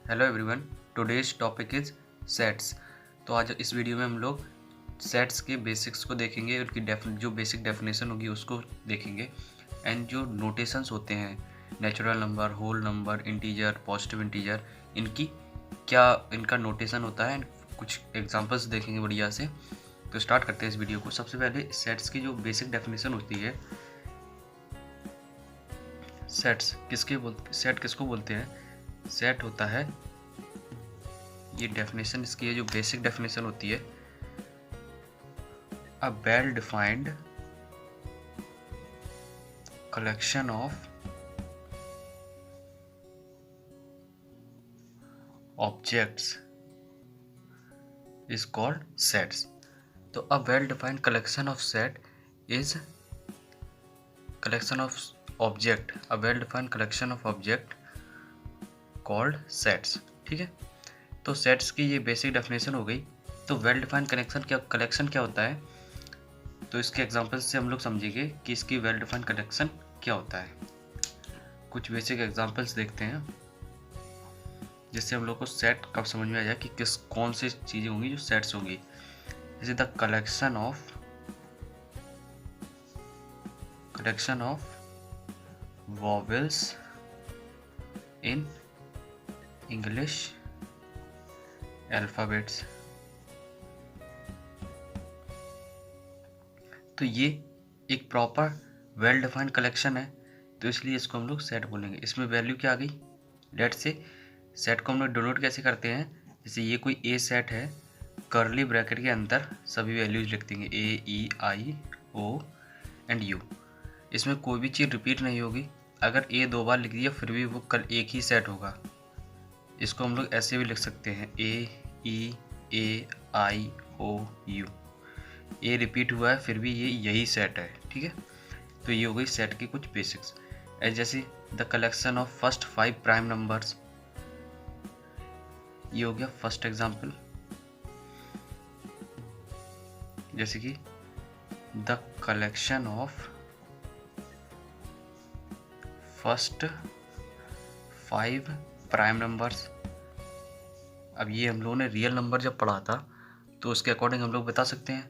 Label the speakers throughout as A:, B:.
A: Hello everyone, today's topic is sets. तो आज इस वीडियो में हम लोग सेट्स के बेसिक्स को देखेंगे, उनकी जो बेसिक डेफिनेशन होगी उसको देखेंगे एंड जो नोटेशंस होते हैं natural number, whole number, integer, positive integer, इनका नोटेशन होता है एंड कुछ एग्जांपल्स देखेंगे बढ़िया से। तो स्टार्ट करते हैं इस वीडियो को। सबसे पहले सेट्स की जो बेसिक डेफिनेशन होती है, सेट किसको बोलते हैं? सेट होता है, ये डेफिनेशन इसकी है, जो बेसिक डेफिनेशन होती है, uh well defined collection of objects is called sets. तो uh well defined collection of set is collection of object, uh well defined collection of object called sets. ठीक है, तो सेट्स की ये बेसिक डेफिनेशन हो गई। तो वेल डिफाइंड कलेक्शन क्या होता है? तो इसके एग्जांपल्स से हम लोग समझेंगे कि इसकी वेल डिफाइंड कलेक्शन क्या होता है। कुछ बेसिक एग्जांपल्स देखते हैं जिससे हम लोग को सेट कब समझ में आ जाए कि कौन सी चीज़ें होंगी जो सेट्स होंगी। जैसे the collection of vowels in English alphabets. तो ये एक प्रॉपर वेल डिफाइंड कलेक्शन है, तो इसलिए इसको हम लोग सेट बोलेंगे। इसमें वैल्यू क्या आ गई? लेट से सेट को हम लोग डिनोट कैसे करते हैं? जैसे ये कोई ए सेट है, कर्ली ब्रैकेट के अंदर सभी वैल्यूज लिख देंगे, ए, ई, आई, ओ एंड यू। इसमें कोई भी चीज़ रिपीट नहीं होगी। अगर ए 2 बार लिख दिया फिर भी वो कल एक ही सेट होगा। इसको हम लोग ऐसे भी लिख सकते हैं, ए, ई, ए, आई, ओ, यू। ए रिपीट हुआ है फिर भी ये यही सेट है। ठीक है, तो ये हो गई सेट की कुछ बेसिक्स। जैसे the collection of first 5 prime numbers, ये हो गया फर्स्ट एग्जांपल। जैसे कि the collection of first 5 prime numbers. अब ये हम लोगों ने रियल नंबर जब पढ़ा था तो उसके अकॉर्डिंग हम लोग बता सकते हैं।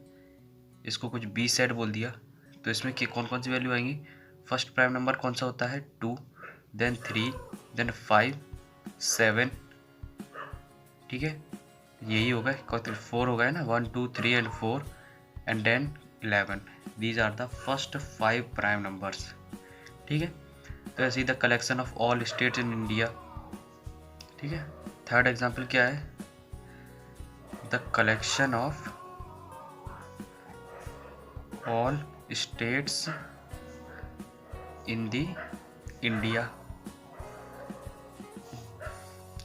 A: इसको कुछ बी सेट बोल दिया तो इसमें कौन कौन सी वैल्यू आएंगी? फर्स्ट प्राइम नंबर कौन सा होता है? 2, देन 3, देन 5, 7। ठीक है, यही होगा, 4 हो गया ना, 1, 2, 3 and 4 and then 11। These are the first 5 prime numbers. ठीक है, तो ऐसे ही the collection of all states in India. ठीक है, थर्ड एग्जाम्पल क्या है? The collection of all states in the India.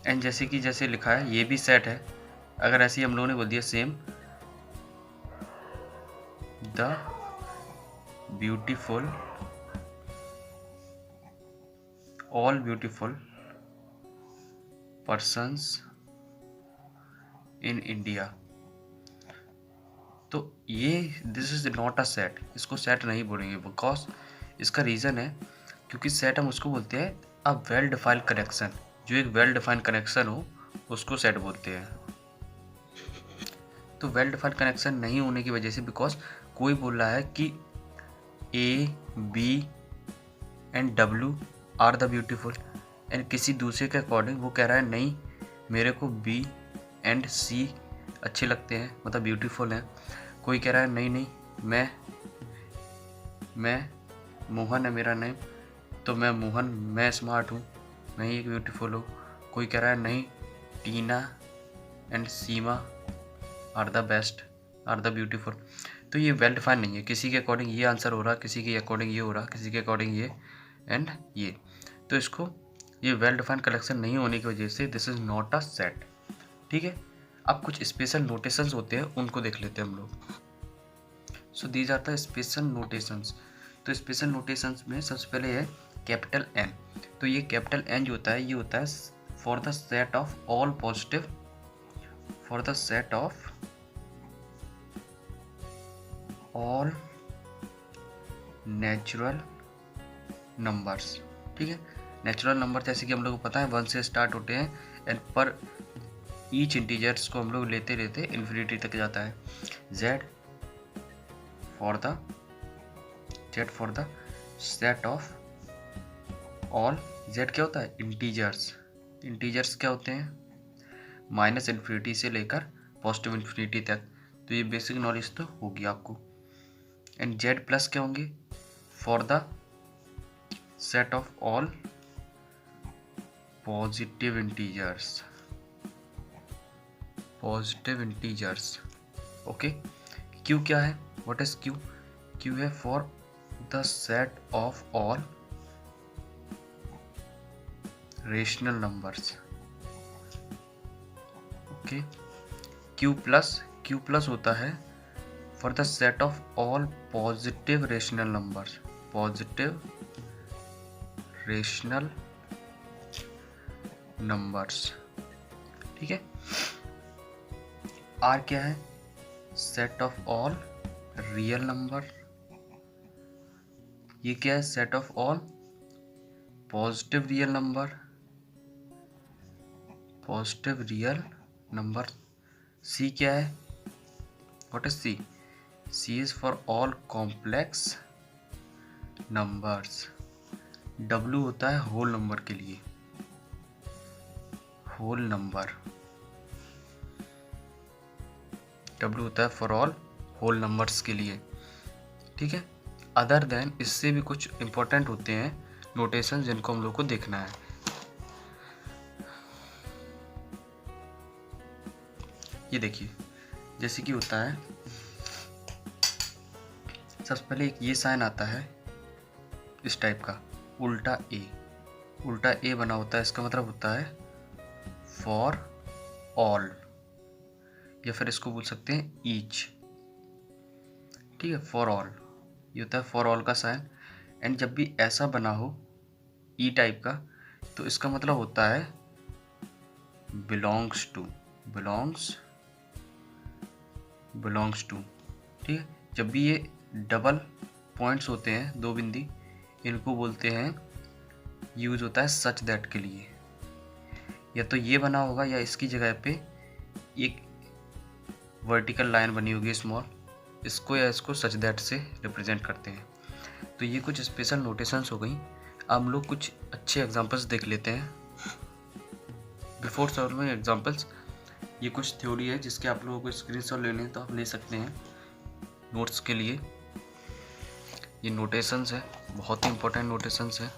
A: And जैसे लिखा है ये भी सेट है। अगर ऐसे ही हम लोगों ने बोल दिया same, the beautiful, all beautiful persons in India, तो ये this is not a set. इसको सेट नहीं बोलेंगे बिकॉज इसका रीज़न है क्योंकि सेट हम उसको बोलते हैं अ वेल डिफाइंड कनेक्शन। जो एक वेल डिफाइंड कनेक्शन हो उसको सेट बोलते हैं। तो वेल डिफाइंड कनेक्शन नहीं होने की वजह से, बिकॉज कोई बोल रहा है कि A, B and W are the beautiful, and किसी दूसरे के अकॉर्डिंग वो कह रहा है नहीं मेरे को बी एंड सी अच्छे लगते हैं, मतलब ब्यूटीफुल हैं। कोई कह रहा है नहीं मैं मोहन है मेरा नेम, तो मैं मोहन, मैं स्मार्ट हूँ, मैं ही एक ब्यूटीफुल हूँ। कोई कह रहा है नहीं Tina and Seema are the best, are the beautiful. तो ये वेल डिफाइंड नहीं है, किसी के अकॉर्डिंग ये आंसर हो रहा, किसी के अकॉर्डिंग ये हो रहा, किसी के अकॉर्डिंग ये एंड ये। तो इसको ये वेल डिफाइंड कलेक्शन नहीं होने की वजह से this is not a set. ठीक है, अब कुछ स्पेशल नोटेशंस होते हैं उनको देख लेते हैं हम लोग। So these are the special notations. तो स्पेशल नोटेशंस में सबसे पहले है कैपिटल एन। तो ये कैपिटल एन जो होता है ये होता है for the set of all positive, for the set of all natural numbers. ठीक है, नेचुरल नंबर जैसे कि हम लोग को पता है 1 से स्टार्ट होते हैं एंड पर ईच इंटीजर्स को हम लोग लेते लेते इन्फिनिटी तक जाता है। z for the set of all, z क्या होता है, इंटीजर्स क्या होते हैं, माइनस इन्फिनिटी से लेकर पॉजिटिव इन्फिनिटी तक। तो ये बेसिक नॉलेज तो होगी आपको। एंड z प्लस क्या होंगे, for the set of all positive integers. Okay, q क्या है, व्हाट इज q, q है for the set of all rational numbers. Okay, q plus होता है for the set of all positive rational numbers. ठीक है। r क्या है, set of all real number. ये क्या है, set of all positive real number. c क्या है, what is c, c is for all complex numbers. w होता है होल नंबर के लिए, w होता है फॉर ऑल होल नंबर्स के लिए। ठीक है। अदर देन, इससे भी कुछ इंपॉर्टेंट होते हैं नोटेशन जिनको हम लोग को देखना है। ये देखिए, जैसे कि होता है, सबसे पहले एक ये साइन आता है इस टाइप का, उल्टा ए बना होता है। इसका मतलब होता है फॉर ऑल, या फिर इसको बोल सकते हैं ईच। ठीक है, फॉर ऑल, ये होता है फॉर ऑल का साइन। एंड जब भी ऐसा बना हो ई टाइप का, तो इसका मतलब होता है बिलोंग्स टू। ठीक है। जब भी ये डबल पॉइंट्स होते हैं, दो बिंदी, इनको बोलते हैं, यूज होता है सच दैट के लिए। या तो ये बना होगा, या इसकी जगह पे एक वर्टिकल लाइन बनी होगी स्मॉल, इसको या इसको सच दैट से रिप्रेजेंट करते हैं। तो ये कुछ स्पेशल नोटेशंस हो गई। अब हम लोग कुछ अच्छे एग्जांपल्स देख लेते हैं। बिफोर सॉल्विंग एग्जांपल्स, ये कुछ थ्योरी है जिसके आप लोगों को स्क्रीनशॉट लेने हैं तो आप ले सकते हैं नोट्स के लिए। ये नोटेशंस है, बहुत ही इंपॉर्टेंट नोटेशंस है।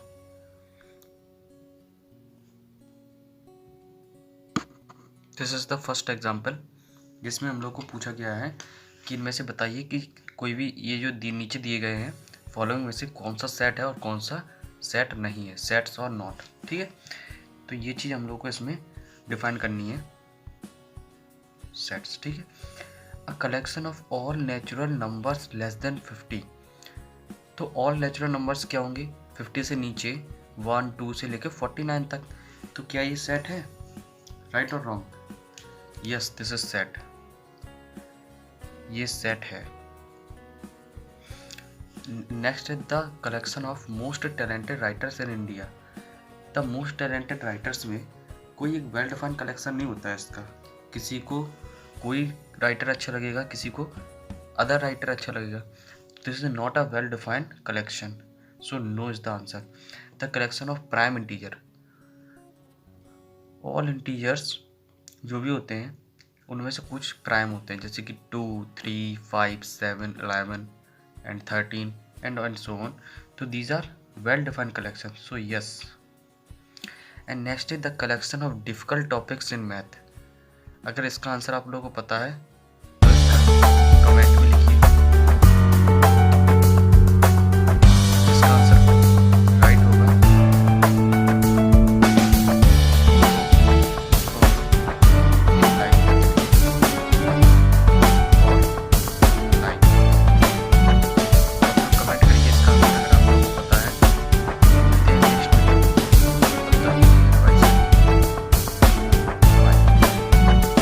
A: This is the first example, जिसमें हम लोग को पूछा गया है कि इनमें से बताइए कि कोई भी ये जो नीचे दिए गए हैं फॉलोइंग में से कौन सा सेट है और कौन सा सेट नहीं है, सेट्स और नॉट। ठीक है। तो ये चीज़ हम लोग को इसमें डिफाइन करनी है, सेट्स। ठीक है। A collection of all natural numbers less than 50। तो ऑल नेचुरल नंबर्स क्या होंगे, 50 से नीचे 1 2 से लेकर 49 तक। तो क्या ये सेट है, राइट और wrong? Yes, this is set, ये सेट है। Next is the collection of most talented writers in India. The most talented writers में कोई एक वेल डिफाइंड कलेक्शन नहीं होता है इसका। किसी को कोई राइटर अच्छा लगेगा, किसी को अदर राइटर अच्छा लगेगा। This is not a well defined collection, so no is the answer. The collection of prime integer, all integers जो भी होते हैं उनमें से कुछ प्राइम होते हैं, जैसे कि 2 3 5 7 11 एंड 13 एंड सो ऑन। तो these are well defined collection, so yes. And next is the collection of difficult topics in math. अगर इसका आंसर आप लोगों को पता है तो इसका